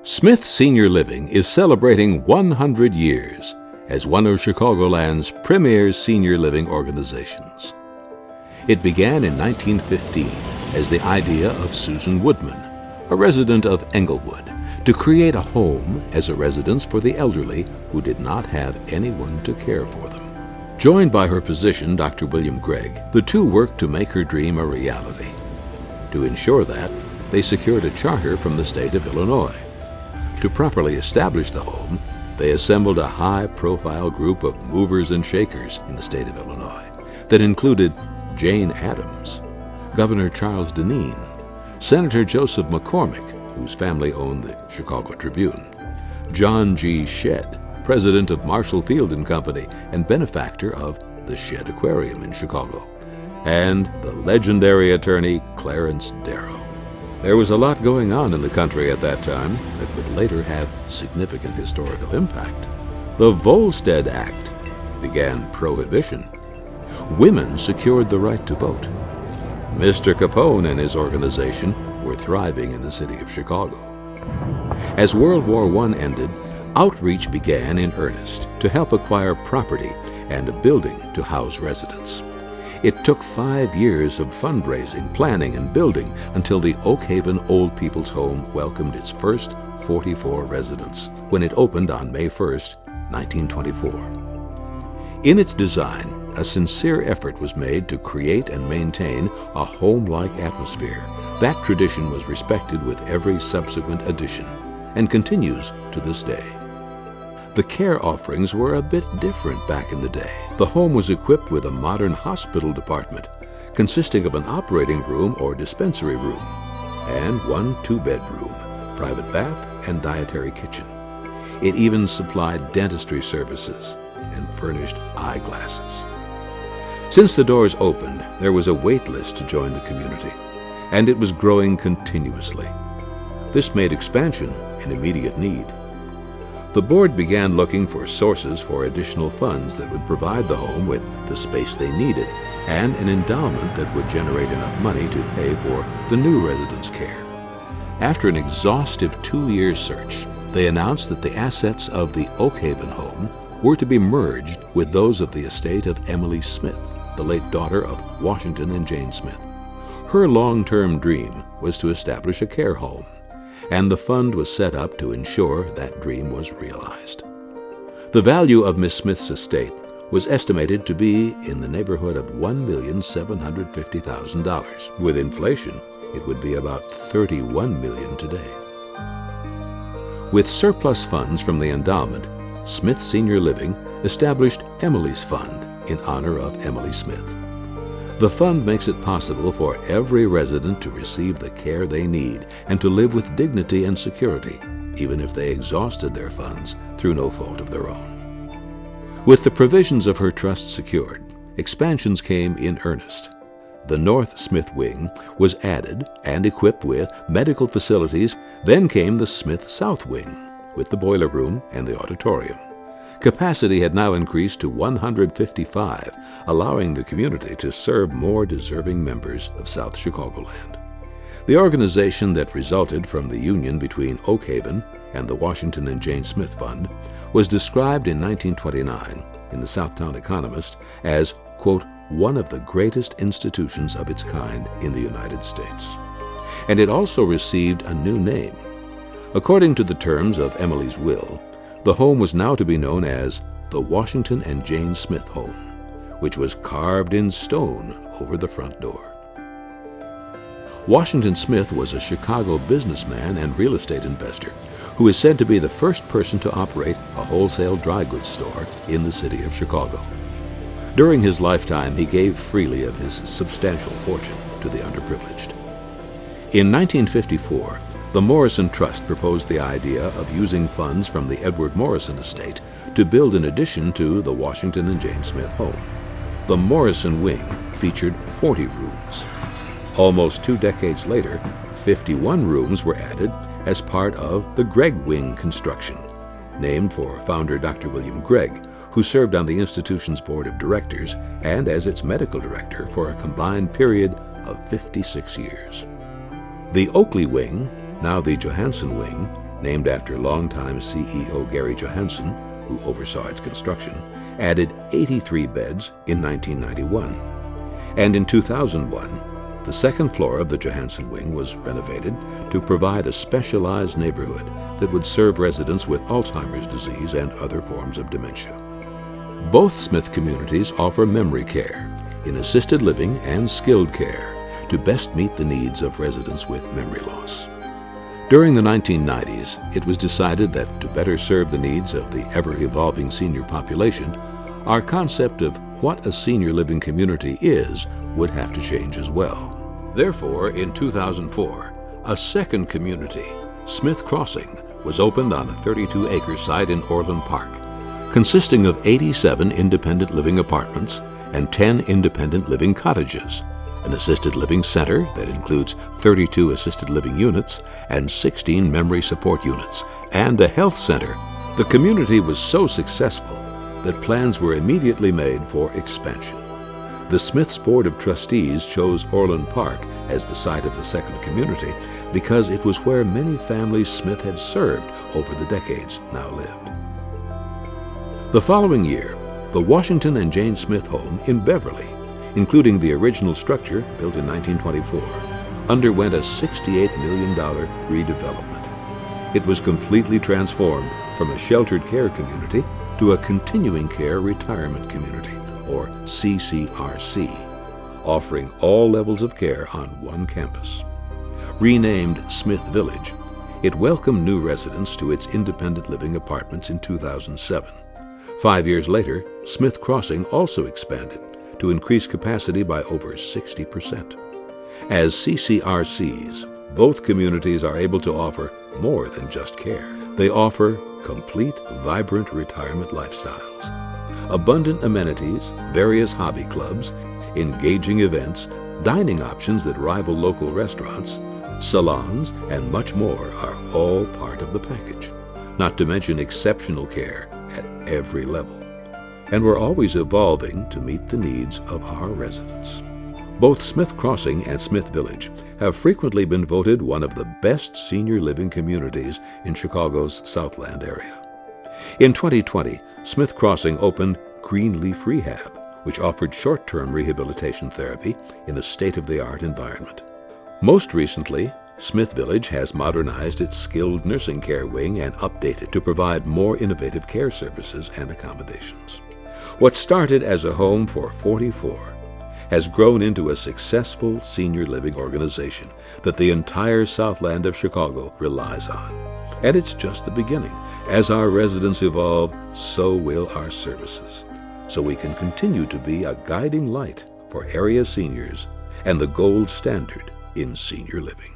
Smith Senior Living is celebrating 100 years as one of Chicagoland's premier senior living organizations. It began in 1915 as the idea of Susan Woodman, a resident of Englewood, to create a home as a residence for the elderly who did not have anyone to care for them. Joined by her physician, Dr. William Gregg, the two worked to make her dream a reality. To ensure that, they secured a charter from the state of Illinois. To properly establish the home, they assembled a high-profile group of movers and shakers in the state of Illinois that included Jane Addams, Governor Charles Deneen, Senator Joseph McCormick, whose family owned the Chicago Tribune, John G. Shedd, president of Marshall Field and Company and benefactor of the Shedd Aquarium in Chicago, and the legendary attorney Clarence Darrow. There was a lot going on in the country at that time that would later have significant historical impact. The Volstead Act began prohibition. Women secured the right to vote. Mr. Capone and his organization were thriving in the city of Chicago. As World War I ended, outreach began in earnest to help acquire property and a building to house residents. It took 5 years of fundraising, planning, and building until the Oak Haven Old People's Home welcomed its first 44 residents when it opened on May 1st, 1924. In its design, a sincere effort was made to create and maintain a home-like atmosphere. That tradition was respected with every subsequent addition and continues to this day. The care offerings were a bit different back in the day. The home was equipped with a modern hospital department consisting of an operating room or dispensary room and one 2-bedroom, private bath, and dietary kitchen. It even supplied dentistry services and furnished eyeglasses. Since the doors opened, there was a wait list to join the community, and it was growing continuously. This made expansion an immediate need. The board began looking for sources for additional funds that would provide the home with the space they needed and an endowment that would generate enough money to pay for the new residents' care. After an exhaustive 2-year search, they announced that the assets of the Oak Haven home were to be merged with those of the estate of Emily Smith, the late daughter of Washington and Jane Smith. Her long-term dream was to establish a care home, and the fund was set up to ensure that dream was realized. The value of Miss Smith's estate was estimated to be in the neighborhood of $1,750,000. With inflation, it would be about $31 million today. With surplus funds from the endowment, Smith Senior Living established Emily's Fund in honor of Emily Smith. The fund makes it possible for every resident to receive the care they need and to live with dignity and security, even if they exhausted their funds through no fault of their own. With the provisions of her trust secured, expansions came in earnest. The North Smith Wing was added and equipped with medical facilities. Then came the Smith South Wing, with the boiler room and the auditorium. Capacity had now increased to 155, allowing the community to serve more deserving members of South Chicagoland. The organization that resulted from the union between Oak Haven and the Washington and Jane Smith Fund was described in 1929 in the Southtown Economist as, quote, one of the greatest institutions of its kind in the United States. And it also received a new name. According to the terms of Emily's will, the home was now to be known as the Washington and Jane Smith Home, which was carved in stone over the front door. Washington Smith was a Chicago businessman and real estate investor who is said to be the first person to operate a wholesale dry goods store in the city of Chicago. During his lifetime, he gave freely of his substantial fortune to the underprivileged. In 1954, the Morrison Trust proposed the idea of using funds from the Edward Morrison estate to build an addition to the Washington and Jane Smith home. The Morrison Wing featured 40 rooms. Almost 2 decades later, 51 rooms were added as part of the Gregg Wing construction, named for founder Dr. William Gregg, who served on the institution's board of directors and as its medical director for a combined period of 56 years. The Oakley Wing, now the Johansen Wing, named after longtime CEO Gary Johansson, who oversaw its construction, added 83 beds in 1991. And in 2001, the second floor of the Johansson Wing was renovated to provide a specialized neighborhood that would serve residents with Alzheimer's disease and other forms of dementia. Both Smith communities offer memory care in assisted living and skilled care to best meet the needs of residents with memory loss. During the 1990s, it was decided that to better serve the needs of the ever-evolving senior population, our concept of what a senior living community is would have to change as well. Therefore, in 2004, a second community, Smith Crossing, was opened on a 32-acre site in Orland Park, consisting of 87 independent living apartments and 10 independent living cottages, an assisted living center that includes 32 assisted living units and 16 memory support units, and a health center. The community was so successful that plans were immediately made for expansion. The Smith's Board of Trustees chose Orland Park as the site of the second community because it was where many families Smith had served over the decades now lived. The following year, the Washington and Jane Smith home in Beverly, including the original structure built in 1924, underwent a $68 million redevelopment. It was completely transformed from a sheltered care community to a continuing care retirement community, or CCRC, offering all levels of care on one campus. Renamed Smith Village, it welcomed new residents to its independent living apartments in 2007. 5 years later, Smith Crossing also expanded to increase capacity by over 60%. As CCRCs, both communities are able to offer more than just care. They offer complete, vibrant retirement lifestyles, abundant amenities, various hobby clubs, engaging events, dining options that rival local restaurants, salons, and much more are all part of the package, not to mention exceptional care at every level. And we're always evolving to meet the needs of our residents. Both Smith Crossing and Smith Village have frequently been voted one of the best senior living communities in Chicago's Southland area. In 2020, Smith Crossing opened Greenleaf Rehab, which offered short-term rehabilitation therapy in a state-of-the-art environment. Most recently, Smith Village has modernized its skilled nursing care wing and updated to provide more innovative care services and accommodations. What started as a home for 44 has grown into a successful senior living organization that the entire Southland of Chicago relies on. And it's just the beginning. As our residents evolve, so will our services, so we can continue to be a guiding light for area seniors and the gold standard in senior living.